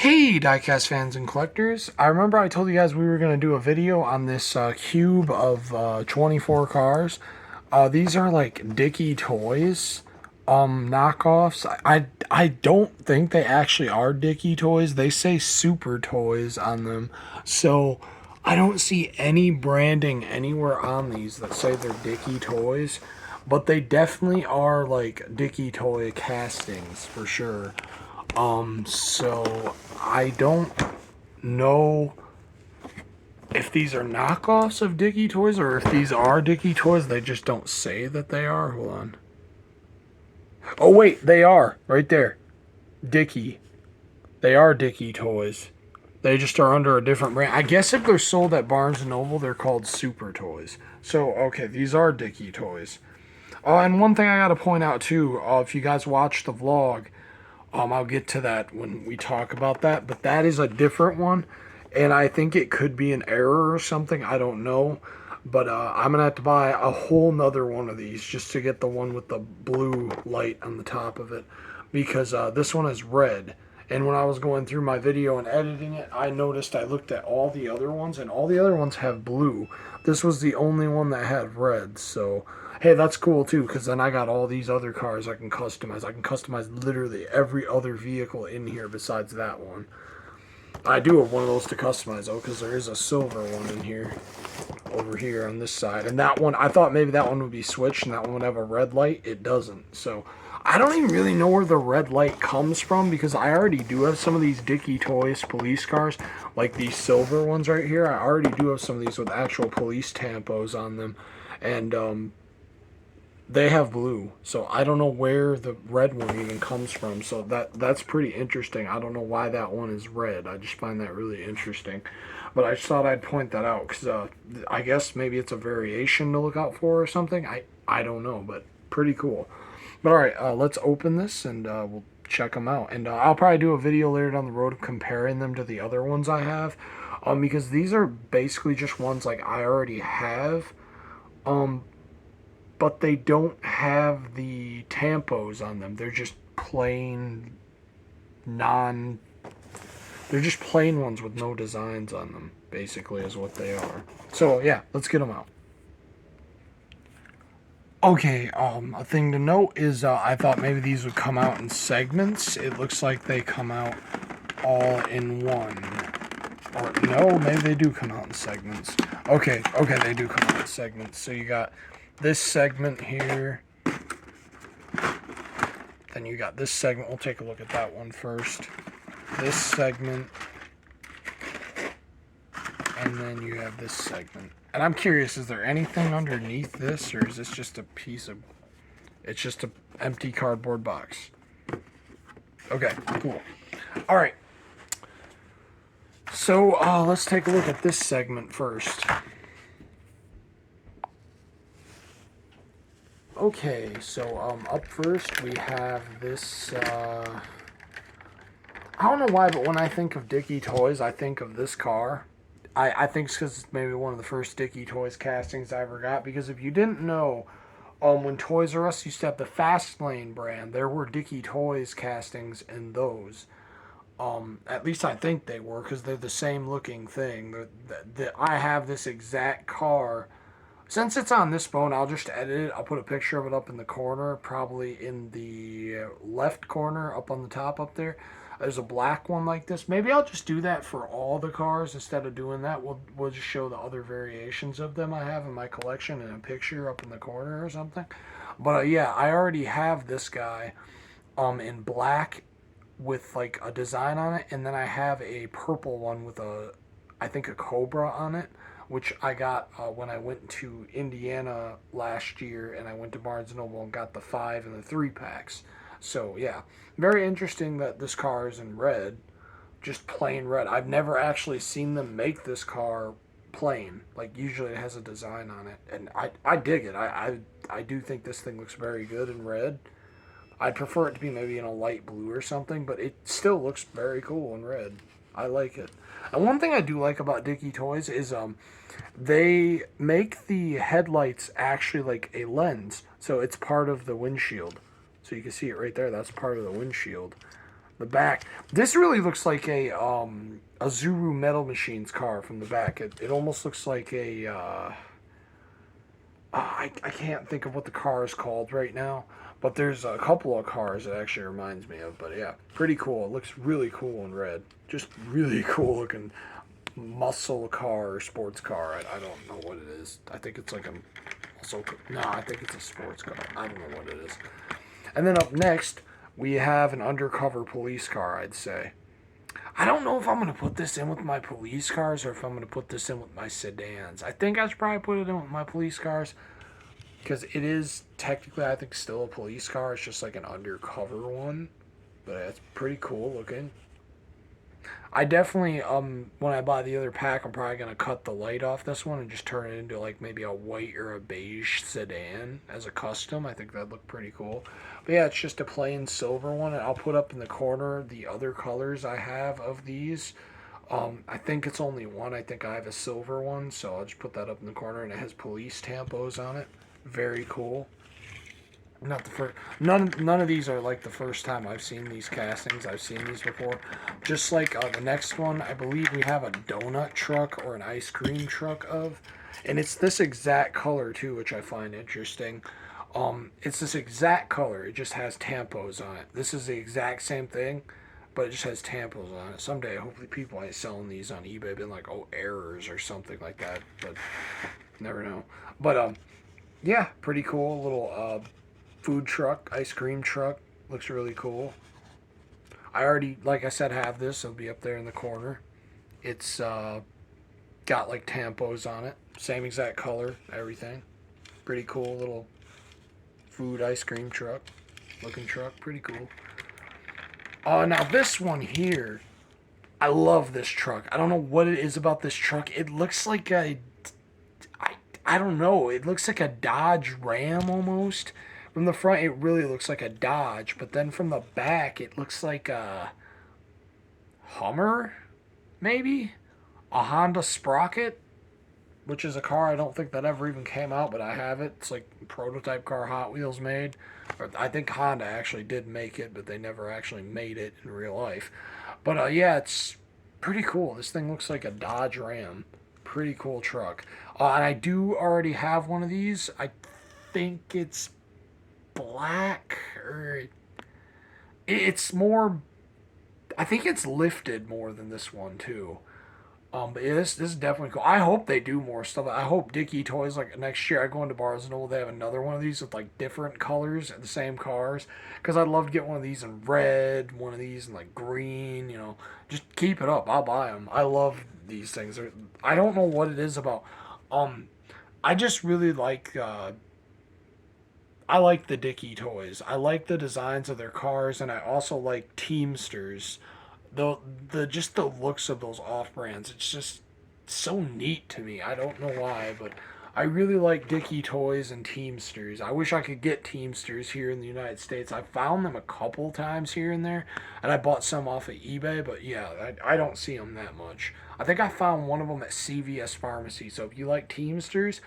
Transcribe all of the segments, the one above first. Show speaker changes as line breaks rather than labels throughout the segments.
Hey, diecast fans and collectors. I remember I told you guys we were going to do a video on this cube of 24 cars. These are like Dickie toys, knockoffs. I don't think they actually are Dickie toys. They say Super Toys on them. So I don't see any branding anywhere on these that say they're Dickie toys. But they definitely are like Dickie toy castings for sure. So I don't know if these are knockoffs of Dickie toys or if these are Dickie toys. They just don't say that they are. Hold on. Oh, wait, they are. Right there. Dickie. They are Dickie toys. They just are under a different brand. I guess if they're sold at Barnes and Noble, they're called Super Toys. So, okay, these are Dickie toys. And one thing I gotta point out too, if you guys watch the vlog, I'll get to that when we talk about that, but that is a different one, and I think it could be an error or something. I don't know, but I'm gonna have to buy a whole nother one of these just to get the one with the blue light on the top of it, because this one is red. And when I was going through my video and editing it, I noticed I looked at all the other ones, and all the other ones have blue. This was the only one that had red, so hey, that's cool too, because then I got all these other cars I can customize. I can customize literally every other vehicle in here besides that one. I do have one of those to customize though, because there is a silver one in here, over here on this side. And that one, I thought maybe that one would be switched and that one would have a red light. It doesn't. So I don't even really know where the red light comes from, because I already do have some of these Dickie Toys police cars, like these silver ones right here. I already do have some of these with actual police tampos on them. And they have blue, so I don't know where the red one even comes from. So that's pretty interesting. I don't know why that one is red. I just find that really interesting. But I just thought I'd point that out, because I guess maybe it's a variation to look out for or something. I don't know, but pretty cool. But alright, let's open this and we'll check them out. And I'll probably do a video later down the road comparing them to the other ones I have. Because these are basically just ones like I already have. But they don't have the tampos on them. They're just plain non... They're just plain ones with no designs on them, basically, is what they are. So, yeah, let's get them out. Okay, a thing to note is I thought maybe these would come out in segments. It looks like they come out all in one. Or, no, maybe they do come out in segments. Okay, they do come out in segments. So you got this segment here. Then you got this segment. We'll take a look at that one first. This segment. And then you have this segment. And I'm curious, is there anything underneath this, or is this just a piece of... It's just an empty cardboard box. Okay, cool. Alright. So, let's take a look at this segment first. Okay, so up first we have this, I don't know why, but when I think of Dickie Toys, I think of this car. I think it's because it's maybe one of the first Dickie Toys castings I ever got, because if you didn't know, when Toys R Us used to have the Fast Lane brand, there were Dickie Toys castings in those. At least I think they were, because they're the same looking thing. I have this exact car. Since it's on this phone, I'll just edit it. I'll put a picture of it up in the corner, probably in the left corner, up on the top up there. There's a black one like this. Maybe I'll just do that for all the cars instead of doing that. We'll just show the other variations of them I have in my collection in a picture up in the corner or something. But yeah, I already have this guy in black with like a design on it, and then I have a purple one with I think a cobra on it, which I got when I went to Indiana last year, and I went to Barnes & Noble and got the 5 and the 3 packs. So yeah, very interesting that this car is in red, just plain red. I've never actually seen them make this car plain. Like, usually it has a design on it, and I dig it. I do think this thing looks very good in red. I'd prefer it to be maybe in a light blue or something, but it still looks very cool in red. I like it. And one thing I do like about Dickie Toys is they make the headlights actually like a lens. So it's part of the windshield. So you can see it right there. That's part of the windshield. The back. This really looks like a Zuru Metal Machines car from the back. It almost looks like a I can't think of what the car is called right now, but there's a couple of cars it actually reminds me of. But yeah, pretty cool. It looks really cool in red. Just really cool looking muscle car or sports car. I don't know what it is. I think it's like a muscle. No, I think it's a sports car. I don't know what it is. And then up next, we have an undercover police car, I'd say. I don't know if I'm going to put this in with my police cars or if I'm going to put this in with my sedans. I think I should probably put it in with my police cars because it is technically, I think, still a police car. It's just like an undercover one. But it's pretty cool looking. I definitely, when I buy the other pack, I'm probably going to cut the light off this one and just turn it into like maybe a white or a beige sedan as a custom. I think that'd look pretty cool. But yeah, it's just a plain silver one. And I'll put up in the corner the other colors I have of these. I think it's only one. I think I have a silver one. So I'll just put that up in the corner. And it has police tampos on it. Very cool. Not the first. None of these are like the first time I've seen these castings. I've seen these before. Just like the next one, I believe we have a donut truck or an ice cream truck of, and it's this exact color too, which I find interesting. It's this exact color. It just has tampos on it. This is the exact same thing, but it just has tampos on it. Someday, hopefully, people ain't selling these on eBay, been like, oh, errors or something like that. But never know. But yeah, pretty cool little food truck, ice cream truck. Looks really cool. I already, like I said, have this. It'll be up there in the corner. It's got like tampos on it. Same exact color, everything. Pretty cool little food ice cream truck. Looking truck. Pretty cool. Now this one here, I love this truck. I don't know what it is about this truck. It looks like I don't know. It looks like a Dodge Ram almost. From the front, it really looks like a Dodge, but then from the back, it looks like a Hummer, maybe? A Honda Sprocket, which is a car I don't think that ever even came out, but I have it. It's like a prototype car Hot Wheels made. Or I think Honda actually did make it, but they never actually made it in real life. But yeah, it's pretty cool. This thing looks like a Dodge Ram. Pretty cool truck. And I do already have one of these. I think it's black, or it's more, I think it's lifted more than this one too. But yeah, this is definitely cool. I hope they do more stuff. I hope Dickie Toys, like next year I go into Barnes and Noble, they have another one of these with like different colors and the same cars, because I'd love to get one of these in red, one of these in like green, just keep it up. I'll buy them. I love these things. I don't know what it is about I just really like I like the Dickie toys. I like the designs of their cars, and I also like Teamsters. The just the looks of those off brands. It's just so neat to me. I don't know why, but I really like Dickie toys and Teamsters. I wish I could get Teamsters here in the United States. I found them a couple times here and there, and I bought some off of eBay. But yeah, I don't see them that much. I think I found one of them at CVS Pharmacy. So if you like Teamsters,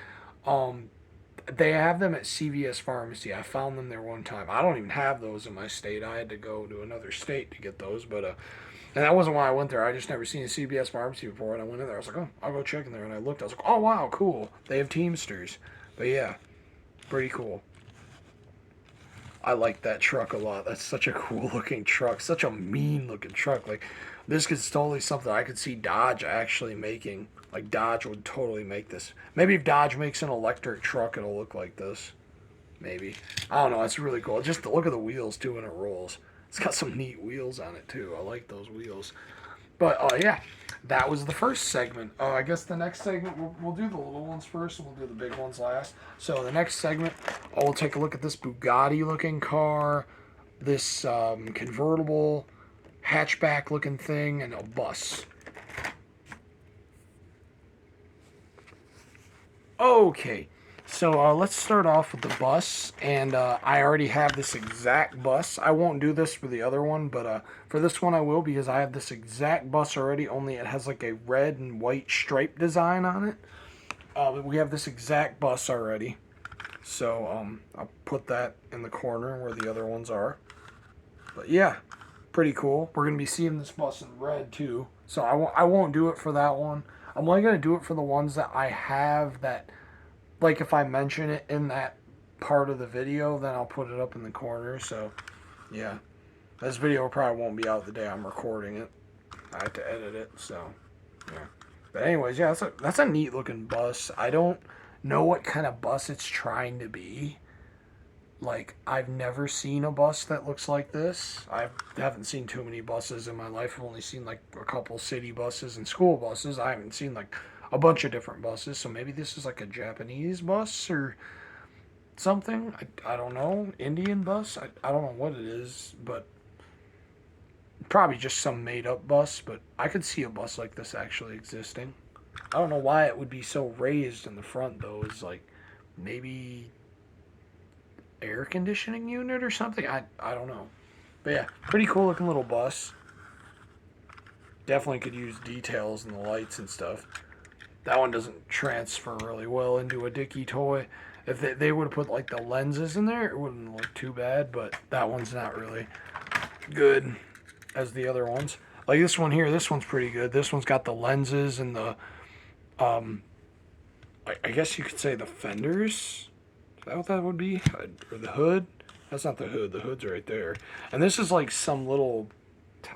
they have them at CVS Pharmacy. I found them there one time. I don't even have those in my state. I had to go to another state to get those. But and that wasn't why I went there. I just never seen a CVS Pharmacy before, and I went in there. I was like, oh, I'll go check in there. And I looked. I was like, oh wow, cool. They have Teamsters. But yeah, pretty cool. I like that truck a lot. That's such a cool looking truck. Such a mean looking truck. Like this is totally something I could see Dodge actually making. Like Dodge would totally make this. Maybe if Dodge makes an electric truck, it'll look like this. Maybe. I don't know. It's really cool. Just the look of the wheels too when it rolls. It's got some neat wheels on it too. I like those wheels. But yeah, that was the first segment. I guess the next segment we'll do the little ones first, and we'll do the big ones last. So the next segment, we'll take a look at this Bugatti-looking car, this convertible hatchback-looking thing, and a bus. Okay, so let's start off with the bus, and I already have this exact bus. I won't do this for the other one, but for this one I will, because I have this exact bus already, only it has like a red and white stripe design on it. We have this exact bus already, so I'll put that in the corner where the other ones are. But yeah, pretty cool. We're going to be seeing this bus in red too. So I won't do it for that one. I'm only going to do it for the ones that I have that, like if I mention it in that part of the video, then I'll put it up in the corner. So, yeah. This video probably won't be out the day I'm recording it. I have to edit it, so, yeah. But anyways, yeah, that's a neat looking bus. I don't know what kind of bus it's trying to be. Like, I've never seen a bus that looks like this. I haven't seen too many buses in my life. I've only seen, like, a couple city buses and school buses. I haven't seen, like, a bunch of different buses. So maybe this is, like, a Japanese bus or something. I don't know. Indian bus? I don't know what it is, but probably just some made-up bus. But I could see a bus like this actually existing. I don't know why it would be so raised in the front, though. Is like, maybe air conditioning unit or something. I don't know, but yeah, pretty cool looking little bus. Definitely could use details and the lights and stuff. That one doesn't transfer really well into a Dickie toy. If they would have put like the lenses in there, it wouldn't look too bad, but that one's not really good as the other ones. Like this one here, this one's pretty good. This one's got the lenses and the I guess you could say the fenders. Is that what that would be? Or the hood? That's not the hood. The hood's right there. And this is like some little,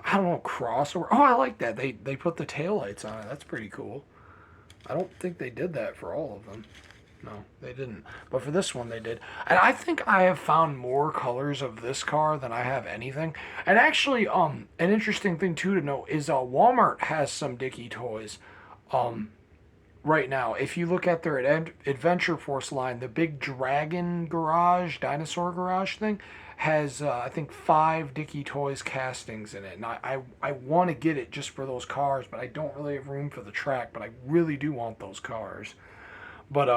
I don't know, crossover. Oh, I like that. They put the taillights on it. That's pretty cool. I don't think they did that for all of them. No, they didn't. But for this one, they did. And I think I have found more colors of this car than I have anything. And actually, an interesting thing, too, to note is Walmart has some Dickie toys. Right now, if you look at their Adventure Force line, the big dragon garage, dinosaur garage thing, has, I think, 5 Dickie Toys castings in it. And I want to get it just for those cars, but I don't really have room for the track, but I really do want those cars. But,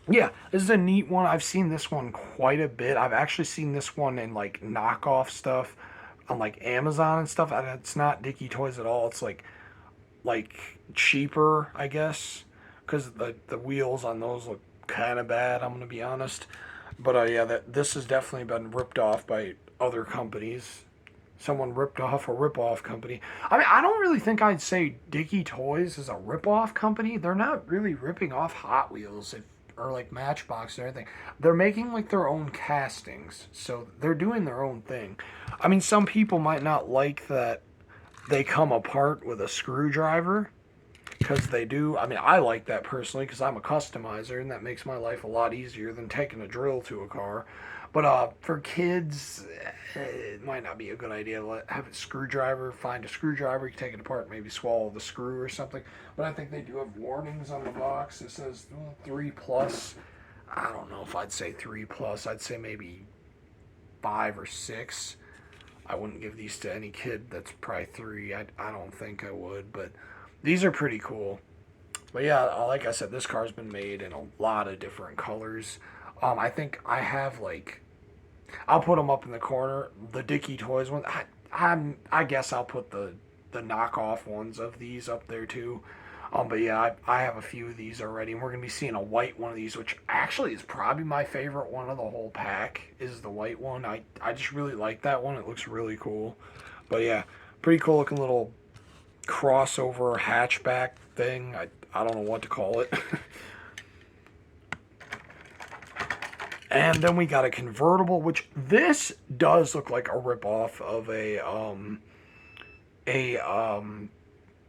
yeah, this is a neat one. I've seen this one quite a bit. I've actually seen this one in, like, knockoff stuff on, like, Amazon and stuff. And it's not Dickie Toys at all. It's, like cheaper, I guess, because the wheels on those look kind of bad, I'm gonna be honest. But yeah, this has definitely been ripped off by other companies. Someone ripped off a rip-off company. I mean, I don't really think I'd say Dickie Toys is a rip-off company. They're not really ripping off Hot Wheels or like Matchbox or anything. They're making like their own castings, so they're doing their own thing. I mean, some people might not like that they come apart with a screwdriver, because they do. I mean, I like that personally because I'm a customizer, and that makes my life a lot easier than taking a drill to a car. But for kids, it might not be a good idea to have a screwdriver. Find a screwdriver, you can take it apart, maybe swallow the screw or something. But I think they do have warnings on the box. It says 3+. I don't know if I'd say 3+. I'd say maybe 5 or 6. I wouldn't give these to any kid that's probably 3. I don't think I would, but these are pretty cool. But yeah, like I said, this car's been made in a lot of different colors. I think I have like, I'll put them up in the corner. The Dickie Toys one. I guess I'll put the knockoff ones of these up there too. But yeah, I have a few of these already, and we're going to be seeing a white one of these, which actually is probably my favorite one of the whole pack, is the white one. I just really like that one. It looks really cool. But yeah, pretty cool looking little crossover hatchback thing. I don't know what to call it. And then we got a convertible, which this does look like a ripoff of a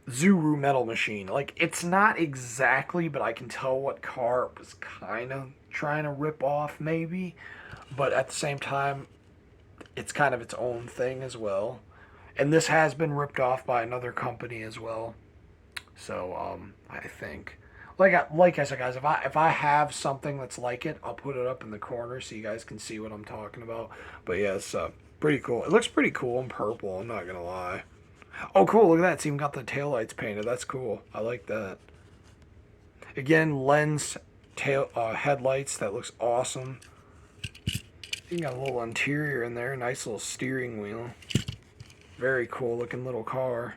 Zuru metal machine. Like, it's not exactly, but I can tell what car it was kind of trying to rip off, maybe. But at the same time, it's kind of its own thing as well. And this has been ripped off by another company as well. So, I think, like I said, guys, if I have something that's like it, I'll put it up in the corner so you guys can see what I'm talking about. But yeah, it's pretty cool. It looks pretty cool in purple, I'm not gonna lie. Oh, cool, look at that. It's even got the taillights painted. That's cool. I like that. Again, lens headlights. That looks awesome. You got a little interior in there. Nice little steering wheel. Very cool looking little car.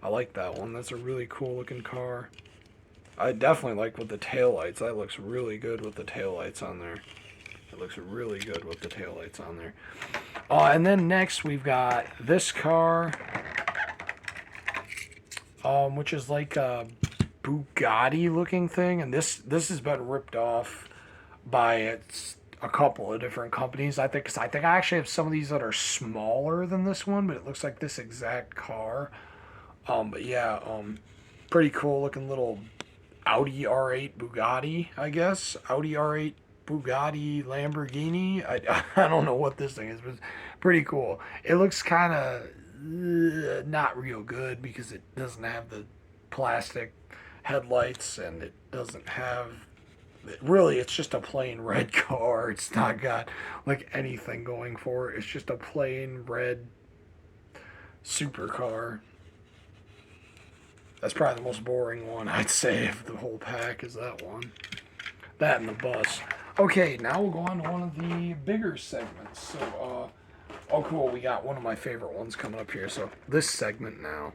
I like that one. That's a really cool looking car. I definitely like with the taillights. That looks really good with the taillights on there. It looks really good with the taillights on there. And then next we've got this car, which is like a Bugatti looking thing, and this has been ripped off by a couple of different companies. I think, cause I think I actually have some of these that are smaller than this one, but it looks like this exact car. But yeah, pretty cool looking little Audi R8 Bugatti, I guess. Audi R8 Bugatti Lamborghini. I don't know what this thing is, but it's pretty cool. It looks kind of not real good because it doesn't have the plastic headlights and it doesn't have. Really, it's just a plain red car. It's not got like anything going for it. It's just a plain red supercar. That's probably the most boring one, I'd say, of the whole pack is that one. That and the bus. Okay, now we'll go on to one of the bigger segments. So, oh cool, we got one of my favorite ones coming up here. So, this segment now.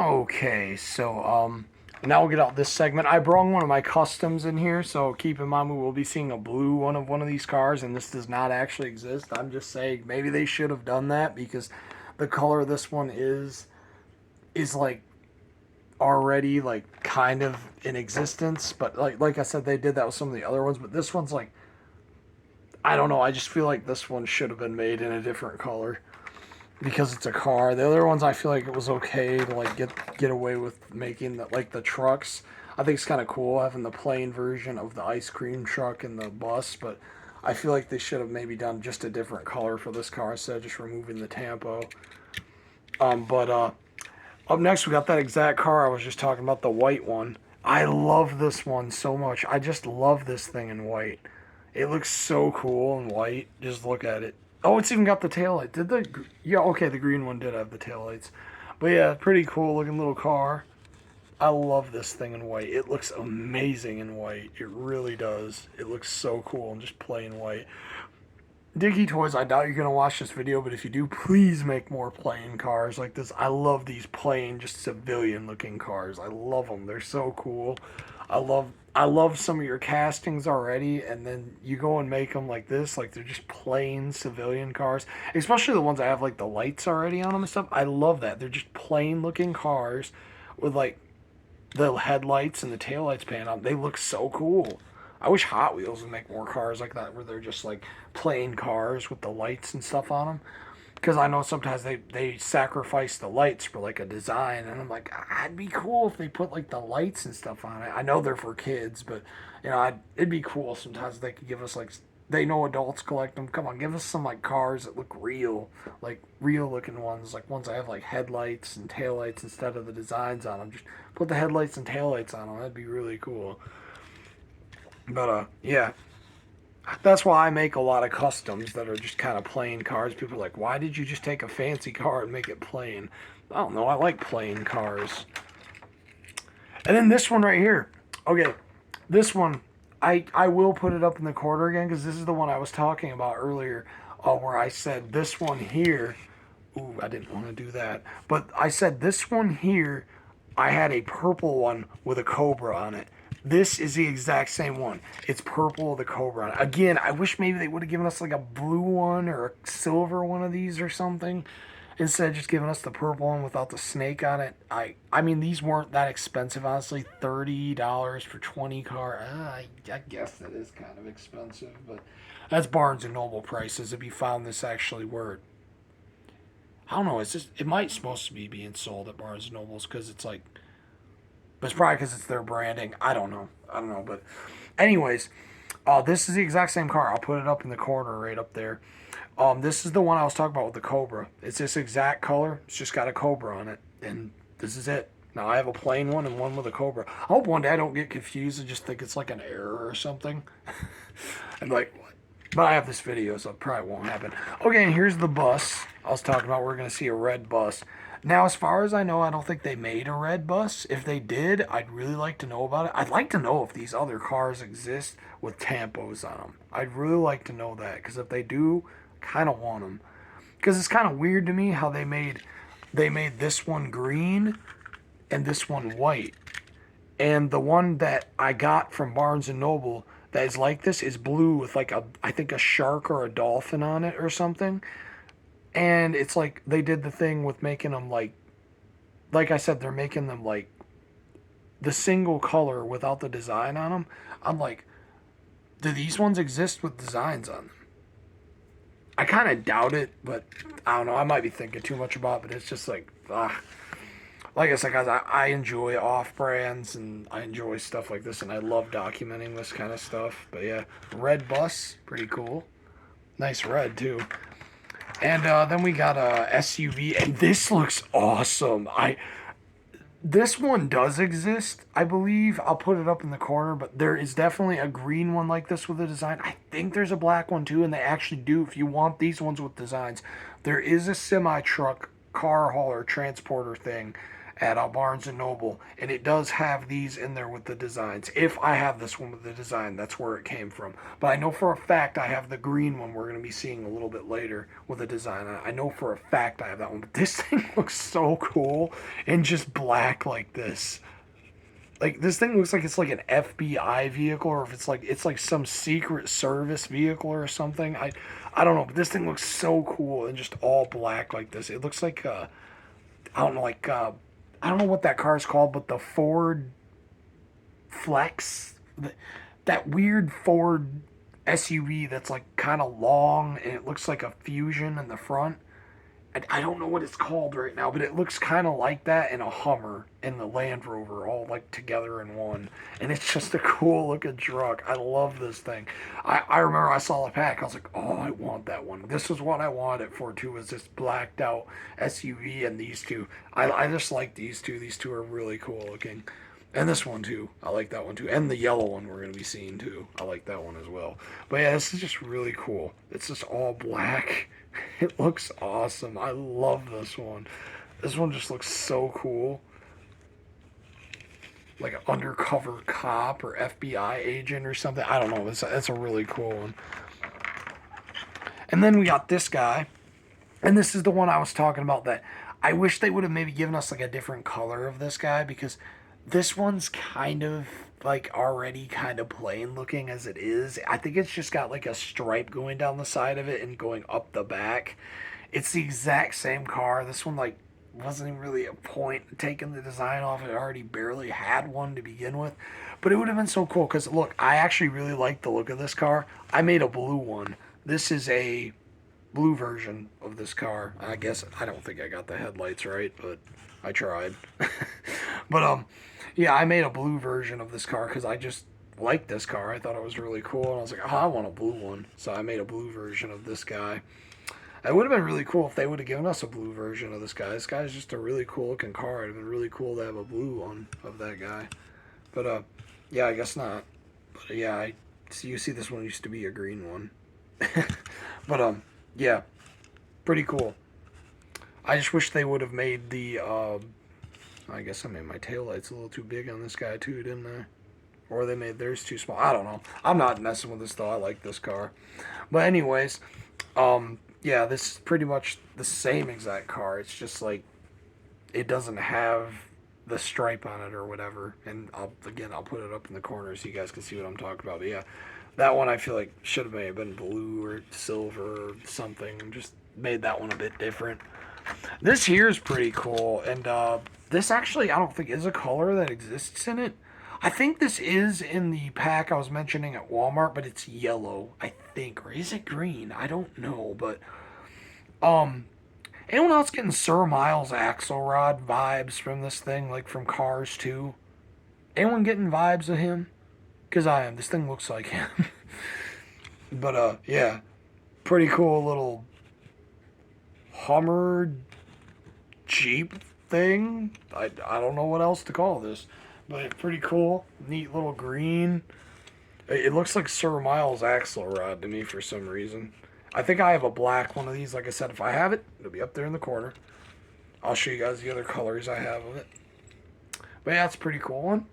Okay, so, now we'll get out this segment. I brought one of my customs in here, so keep in mind we will be seeing a blue one of these cars, and this does not actually exist. I'm just saying maybe they should have done that because the color of this one is like already like kind of in existence. But like I said, they did that with some of the other ones, but this one's like, I don't know. I just feel like this one should have been made in a different color because it's a car. The other ones I feel like it was okay to like get away with making the, like the trucks. I think it's kind of cool having the plain version of the ice cream truck and the bus, but I feel like they should have maybe done just a different color for this car instead of just removing the tampo. But up next we got that exact car I was just talking about, the white one. I love this one so much. I just love this thing in white. It looks so cool in white. Just look at it. Oh, it's even got the taillight. Did the... Yeah, okay, the green one did have the taillights. But yeah, pretty cool looking little car. I love this thing in white. It looks amazing in white. It really does. It looks so cool and just plain white. Dickie Toys, I doubt you're going to watch this video, but if you do, please make more plain cars like this. I love these plain, just civilian looking cars. I love them. They're so cool. I love some of your castings already, and then you go and make them like this, like they're just plain civilian cars, especially the ones that have like the lights already on them and stuff. I love that. They're just plain looking cars with like the headlights and the taillights pan on. They look so cool. I wish Hot Wheels would make more cars like that where they're just like plain cars with the lights and stuff on them. Because I know sometimes they sacrifice the lights for like a design, and I'm like, it'd be cool if they put like the lights and stuff on it. I know they're for kids, but you know, it'd be cool sometimes if they could give us like, they know adults collect them. Come on, give us some like cars that look real, like real looking ones, like ones that have like headlights and taillights instead of the designs on them. Just put the headlights and taillights on them. That'd be really cool. But yeah. That's why I make a lot of customs that are just kind of plain cars. People are like, why did you just take a fancy car and make it plain? I don't know. I like plain cars. And then this one right here. Okay, this one, I will put it up in the corner again because this is the one I was talking about earlier where I said this one here. Ooh, I didn't want to do that. But I said this one here, I had a purple one with a cobra on it. This is the exact same one. It's purple with a cobra on it. Again, I wish maybe they would have given us like a blue one or a silver one of these or something. Instead of just giving us the purple one without the snake on it. I mean, these weren't that expensive, honestly. $30 for 20 car. I guess that is kind of expensive. But that's Barnes & Noble prices if you found this actually were... I don't know. It's just, it might supposed to be being sold at Barnes & Noble's because it's like... But it's probably because it's their branding. I don't know. But anyways, this is the exact same car. I'll put it up in the corner right up there. This is the one I was talking about with the Cobra. It's this exact color. It's just got a Cobra on it. And this is it. Now I have a plain one and one with a Cobra. I hope one day I don't get confused and just think it's like an error or something. I'm like, what? But I have this video, so it probably won't happen. Okay, and here's the bus I was talking about. We're going to see a red bus. Now, as far as I know, I don't think they made a red bus. If they did, I'd really like to know about it. I'd like to know if these other cars exist with tampos on them. I'd really like to know that, because if they do, I kind of want them. Because it's kind of weird to me how they made this one green and this one white. And the one that I got from Barnes & Noble, that is like this is blue with like I think a shark or a dolphin on it or something. And it's like they did the thing with making them like I said, they're making them like the single color without the design on them. I'm like, do these ones exist with designs on them? I kind of doubt it, but I don't know. I might be thinking too much about it, but it's just like, like I said, guys, I enjoy off brands and I enjoy stuff like this, and I love documenting this kind of stuff. But yeah, red bus, pretty cool. Nice red, too. And then we got a SUV, and this looks awesome. This one does exist, I believe. I'll put it up in the corner, but there is definitely a green one like this with a design. I think there's a black one too, and they actually do. If you want these ones with designs, there is a semi-truck car hauler transporter thing at Barnes & Noble, and it does have these in there with the designs. If I have this one with the design, that's where it came from. But I know for a fact I have the green one we're going to be seeing a little bit later with a design. I know for a fact I have that one, but this thing looks so cool and just black like this. Like, this thing looks like it's like an FBI vehicle, or if it's like some secret service vehicle or something. I don't know, but this thing looks so cool and just all black like this. It looks like I don't know, like I don't know what that car is called, but the Ford Flex, that weird Ford SUV that's like kind of long and it looks like a Fusion in the front. I don't know what it's called right now, but it looks kind of like that in a Hummer and the Land Rover all like together in one. And it's just a cool looking truck. I love this thing. I remember I saw the pack. I was like, oh, I want that one. This is what I wanted it for too, was this blacked out SUV and these two. I just like these two. These two are really cool looking. And this one too. I like that one too. And the yellow one we're going to be seeing too. I like that one as well. But yeah, this is just really cool. It's just all black. It looks awesome. I love this one. This one just looks so cool. Like an undercover cop or FBI agent or something. I don't know. It's a really cool one. And then we got this guy. And this is the one I was talking about that I wish they would have maybe given us like a different color of this guy, because this one's kind of like already kind of plain looking as it is. I think it's just got like a stripe going down the side of it and going up the back. It's the exact same car. This one like wasn't even really a point taking the design off. It already barely had one to begin with. But it would have been so cool because look, I actually really like the look of this car. I made a blue one. This is a blue version of this car. I guess I don't think I got the headlights right, but I tried. But yeah, I made a blue version of this car because I just liked this car. I thought it was really cool, and I was like, oh, I want a blue one. So I made a blue version of this guy. It would have been really cool if they would have given us a blue version of this guy. This guy's just a really cool looking car. It'd have been really cool to have a blue one of that guy. But yeah, I guess not. But yeah, you see this one used to be a green one. But yeah, pretty cool. I just wish they would have made the I guess I made my taillights a little too big on this guy too, didn't I? Or they made theirs too small. I don't know. I'm not messing with this though. I like this car. But anyways, yeah, this is pretty much the same exact car. It's just like it doesn't have the stripe on it or whatever. And I'll put it up in the corner so you guys can see what I'm talking about. But yeah, that one I feel like should have maybe been blue or silver or something. Just made that one a bit different. This here is pretty cool, and this actually I don't think is a color that exists in it. I think this is in the pack I was mentioning at Walmart, but it's yellow, I think, or is it green? I don't know, but anyone else getting Sir Miles Axelrod vibes from this thing, like from Cars 2? Anyone getting vibes of him? Because I am. This thing looks like him. But yeah, pretty cool little Hummer Jeep thing. I don't know what else to call this, but it's pretty cool. Neat little green. It looks like Sir Miles Axelrod to me for some reason. I think I have a black one of these. Like I said, if I have it, it'll be up there in the corner. I'll show you guys the other colors I have of it. But yeah, it's a pretty cool one.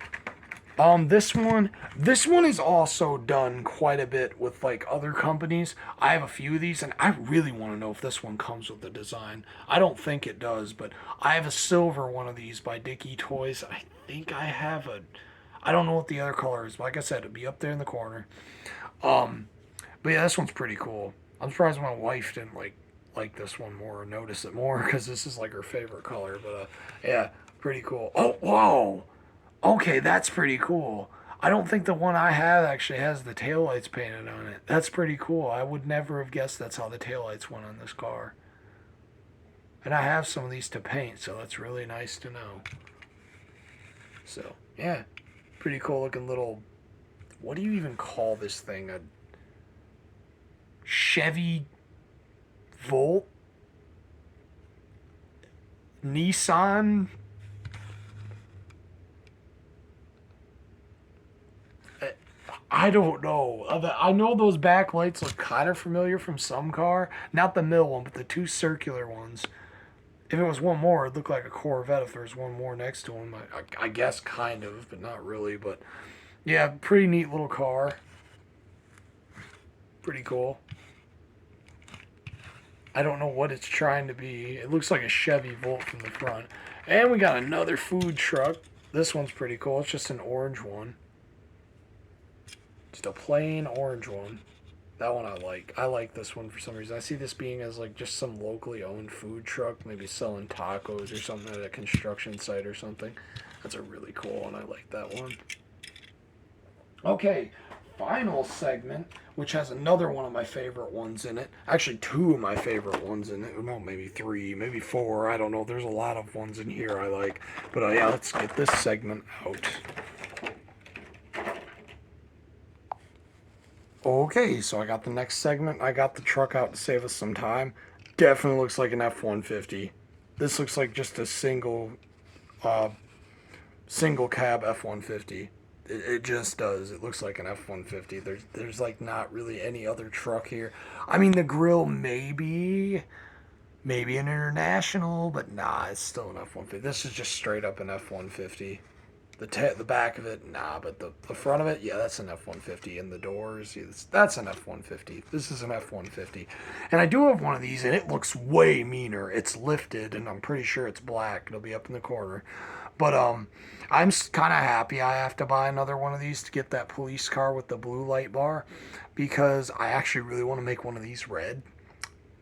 This one is also done quite a bit with like other companies. I have a few of these, and I really want to know if this one comes with the design. I don't think it does, but I have a silver one of these by Dickie Toys. I think I have I don't know what the other color is. Like I said, it'd be up there in the corner. Um, but yeah, this one's pretty cool. I'm surprised my wife didn't like this one more or notice it more because this is like her favorite color. But yeah, pretty cool. Oh, whoa. Okay, that's pretty cool. I don't think the one I have actually has the taillights painted on it. That's pretty cool. I would never have guessed that's how the taillights went on this car. And I have some of these to paint, so that's really nice to know. So, yeah. Pretty cool looking little... What do you even call this thing? A Chevy Volt? Nissan? I don't know. I know those backlights look kind of familiar from some car. Not the middle one, but the two circular ones. If it was one more, it'd look like a Corvette if there's one more next to him. I guess kind of, but not really. But yeah, pretty neat little car. Pretty cool. I don't know what it's trying to be. It looks like a Chevy Volt from the front. And we got another food truck. This one's pretty cool. It's just an orange one. Just a plain orange one. That one I like. I like this one for some reason. I see this being as like just some locally owned food truck, maybe selling tacos or something at a construction site or something. That's a really cool one. I like that one. Okay, final segment, which has another one of my favorite ones in it. Actually, two of my favorite ones in it. Well, maybe three, maybe four. I don't know. There's a lot of ones in here I like. But yeah, let's get this segment out. Okay, so I got the next segment. I got the truck out to save us some time. Definitely looks like an F-150. This looks like just a single cab F-150. It just does. It looks like an F-150. There's like not really any other truck here. I mean, the grill maybe an International, but nah, it's still an F-150. This is just straight up an F-150. The back of it, nah, but the front of it, yeah, that's an F-150. And the doors, yeah, that's an F-150. This is an F-150. And I do have one of these, and it looks way meaner. It's lifted, and I'm pretty sure it's black. It'll be up in the corner. But I'm kind of happy I have to buy another one of these to get that police car with the blue light bar, because I actually really want to make one of these red.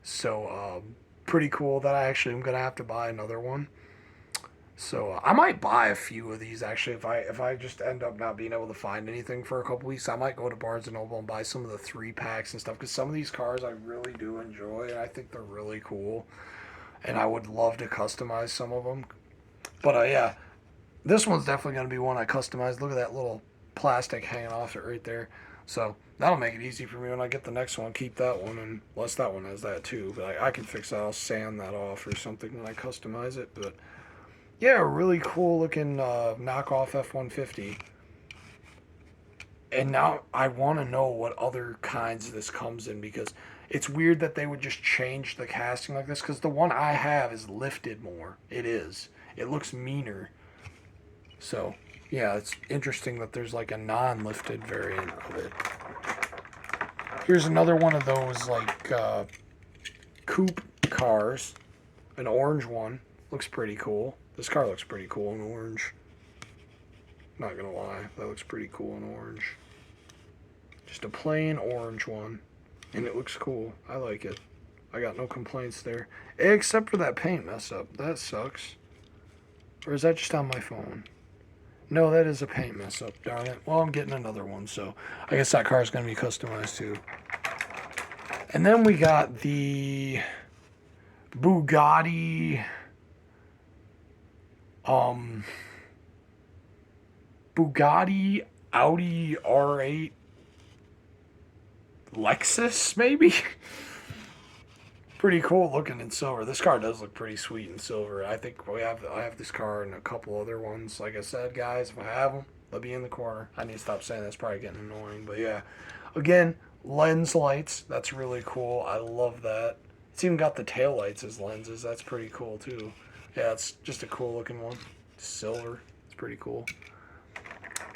So pretty cool that I actually am going to have to buy another one. So I might buy a few of these actually if I just end up not being able to find anything for a couple weeks. I might go to Barnes and Noble and buy some of the 3-packs and stuff, because some of these cars I really do enjoy and I think they're really cool, and I would love to customize some of them. But yeah, this one's definitely going to be one I customize. Look at that little plastic hanging off it right there. So that'll make it easy for me when I get the next one. Keep that one, and unless that one has that too, but I can fix that. I'll sand that off or something when I customize it. But yeah, really cool looking knockoff F-150. And now I want to know what other kinds this comes in, because it's weird that they would just change the casting like this, because the one I have is lifted more. It is. It looks meaner. So, yeah, it's interesting that there's like a non-lifted variant of it. Here's another one of those like coupe cars. An orange one. Looks pretty cool. This car looks pretty cool in orange. Not gonna lie, that looks pretty cool in orange. Just a plain orange one. And it looks cool. I like it. I got no complaints there. Except for that paint mess up. That sucks. Or is that just on my phone? No, that is a paint mess up, darn it. Well, I'm getting another one, so I guess that car is going to be customized too. And then we got the Bugatti Audi R8 Lexus, maybe? Pretty cool looking in silver. This car does look pretty sweet in silver. I think I have this car and a couple other ones. Like I said, guys, if I have them, they'll be in the corner. I need to stop saying that's probably getting annoying. But yeah, again, lens lights. That's really cool. I love that. It's even got the tail lights as lenses. That's pretty cool too. Yeah, it's just a cool looking one. Silver. It's pretty cool.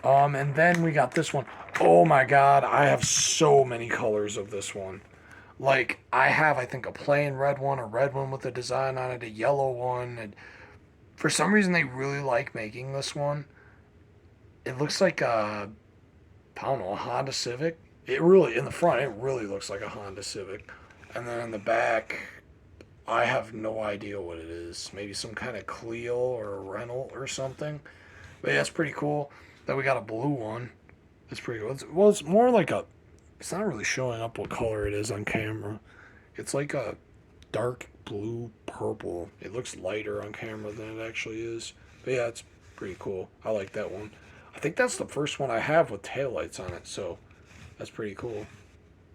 And then we got this one. Oh my god, I have so many colors of this one. Like, I have, I think, a plain red one, a red one with a design on it, a yellow one, and for some reason they really like making this one. It looks like I don't know, a Honda Civic. It really, in the front, it really looks like a Honda Civic. And then in the back, I have no idea what it is. Maybe some kind of Clio or a Renault or something. But yeah, it's pretty cool. Then we got a blue one. It's pretty cool. It's more like a. It's not really showing up what color it is on camera. It's like a dark blue purple. It looks lighter on camera than it actually is. But yeah, it's pretty cool. I like that one. I think that's the first one I have with taillights on it, so that's pretty cool.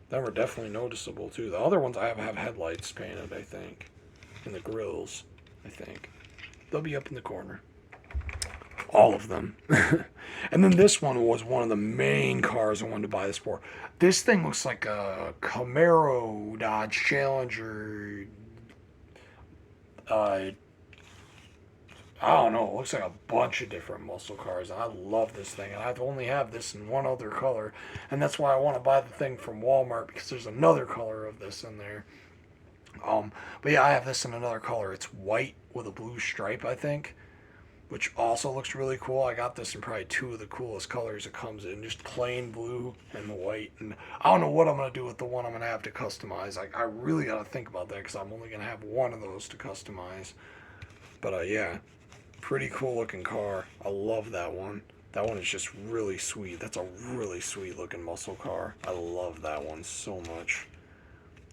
They were definitely noticeable too. The other ones I have headlights painted, I think. And the grills, I think. They'll be up in the corner. All of them. And then this one was one of the main cars I wanted to buy this for. This thing looks like a Camaro Dodge Challenger. I don't know. It looks like a bunch of different muscle cars. I love this thing. And I only have this in one other color. And that's why I want to buy the thing from Walmart, because there's another color of this in there. But yeah, I have this in another color. It's white with a blue stripe, I think, which also looks really cool. I got this in probably two of the coolest colors it comes in, just plain blue and the white. And I don't know what I'm going to do with the one I'm going to have to customize. I really got to think about that, because I'm only going to have one of those to customize. But yeah, pretty cool looking car. I love that one. That one is just really sweet. That's a really sweet looking muscle car. I love that one so much.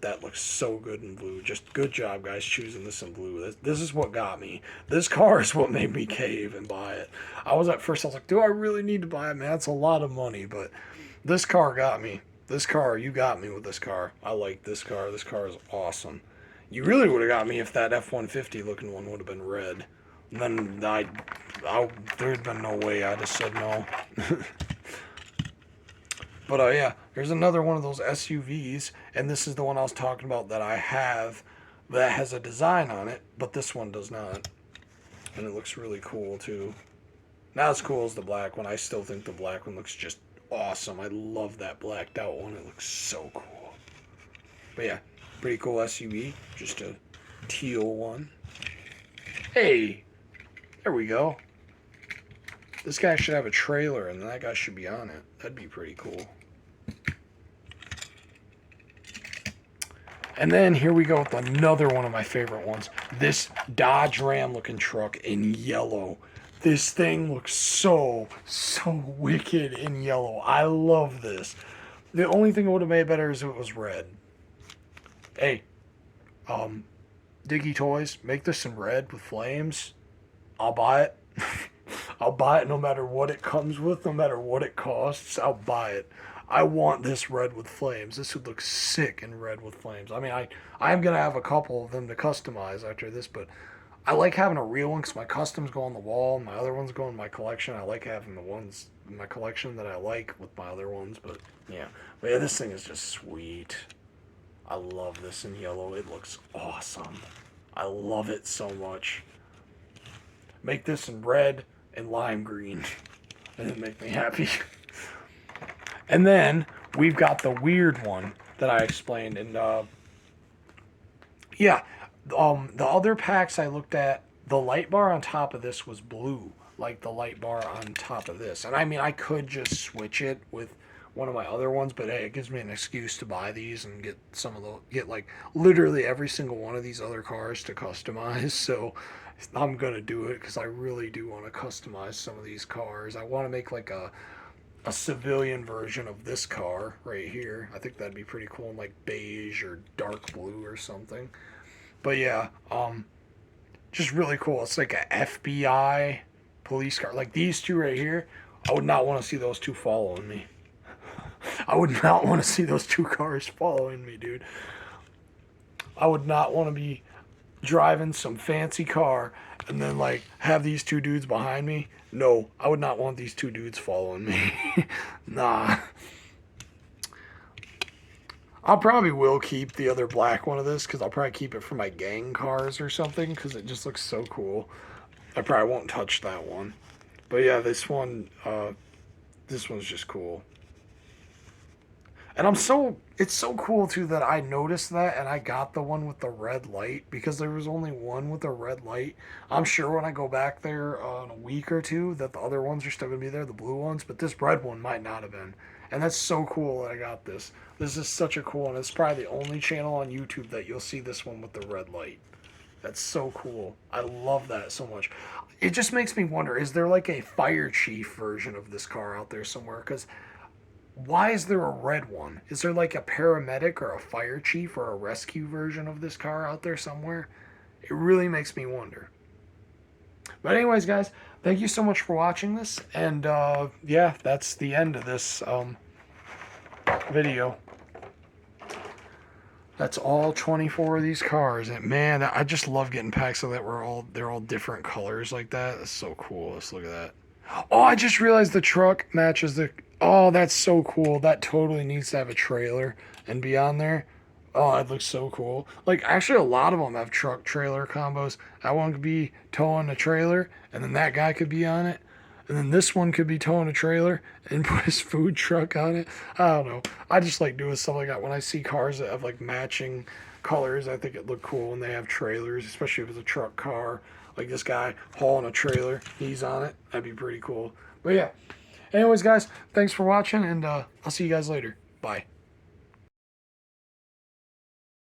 That looks so good in blue. Just good job, guys, choosing this in blue. This is what got me. This car is what made me cave and buy it. I was like, do I really need to buy it, man? That's a lot of money, but this car got me. This car, you got me with this car. I like this car. This car is awesome. You really would have got me if that F-150 looking one would have been red. And then there'd been no way. I just said no. But yeah, there's another one of those SUVs, and this is the one I was talking about that I have that has a design on it, but this one does not. And it looks really cool too. Not as cool as the black one. I still think the black one looks just awesome. I love that blacked out one. It looks so cool. But yeah, pretty cool SUV. Just a teal one. Hey, there we go. This guy should have a trailer, and that guy should be on it. That'd be pretty cool. And then here we go with another one of my favorite ones. This Dodge Ram looking truck in yellow. This thing looks so wicked in yellow. I love this. The only thing it would have made better is if it was red. Hey, Dickie Toys, make this in red with flames. I'll buy it. I'll buy it no matter what it comes with, no matter what it costs. I'll buy it. I want this red with flames. This would look sick in red with flames. I mean, I'm going to have a couple of them to customize after this, but I like having a real one because my customs go on the wall. My other ones go in my collection. I like having the ones in my collection that I like with my other ones, but yeah. But yeah, this thing is just sweet. I love this in yellow. It looks awesome. I love it so much. Make this in red and lime green, and it'd make me happy. And then we've got the weird one that I explained, and yeah, the other packs I looked at, the light bar on top of this was blue, like the light bar on top of this. And I mean, I could just switch it with one of my other ones, but hey, it gives me an excuse to buy these and get like literally every single one of these other cars to customize. So I'm gonna do it because I really do want to customize some of these cars. I want to make like a civilian version of this car right here. I think that'd be pretty cool in like beige or dark blue or something. But yeah, just really cool. It's like a FBI police car. Like these two right here, I would not want to see those two following me. I would not want to see those two cars following me, dude. I would not want to be driving some fancy car and then like have these two dudes behind me. No, I would not want these two dudes following me. Nah. I probably will keep the other black one of this because I'll probably keep it for my gang cars or something because it just looks so cool. I probably won't touch that one. But yeah, this one's just cool. And it's so cool too that I noticed that and I got the one with the red light because there was only one with a red light. I'm sure when I go back there in a week or two that the other ones are still going to be there, the blue ones, but this red one might not have been. And that's so cool that I got this. This is such a cool one. It's probably the only channel on YouTube that you'll see this one with the red light. That's so cool. I love that so much. It just makes me wonder, is there like a fire chief version of this car out there somewhere? Because why is there a red one? Is there like a paramedic or a fire chief or a rescue version of this car out there somewhere? It really makes me wonder. But anyways, guys, thank you so much for watching this. And yeah, that's the end of this video. That's all 24 of these cars. And man, I just love getting packs so that they're all different colors like that. That's so cool. Let's look at that. Oh, I just realized the truck matches the... Oh, that's so cool. That totally needs to have a trailer and be on there. Oh, that looks so cool. Like, actually, a lot of them have truck-trailer combos. That one could be towing a trailer, and then that guy could be on it. And then this one could be towing a trailer and put his food truck on it. I don't know. I just like doing stuff like that. When I see cars that have, like, matching colors, I think it look cool when they have trailers, especially if it's a truck car. Like this guy hauling a trailer. He's on it. That'd be pretty cool. But yeah. Anyways, guys, thanks for watching, and I'll see you guys later. Bye.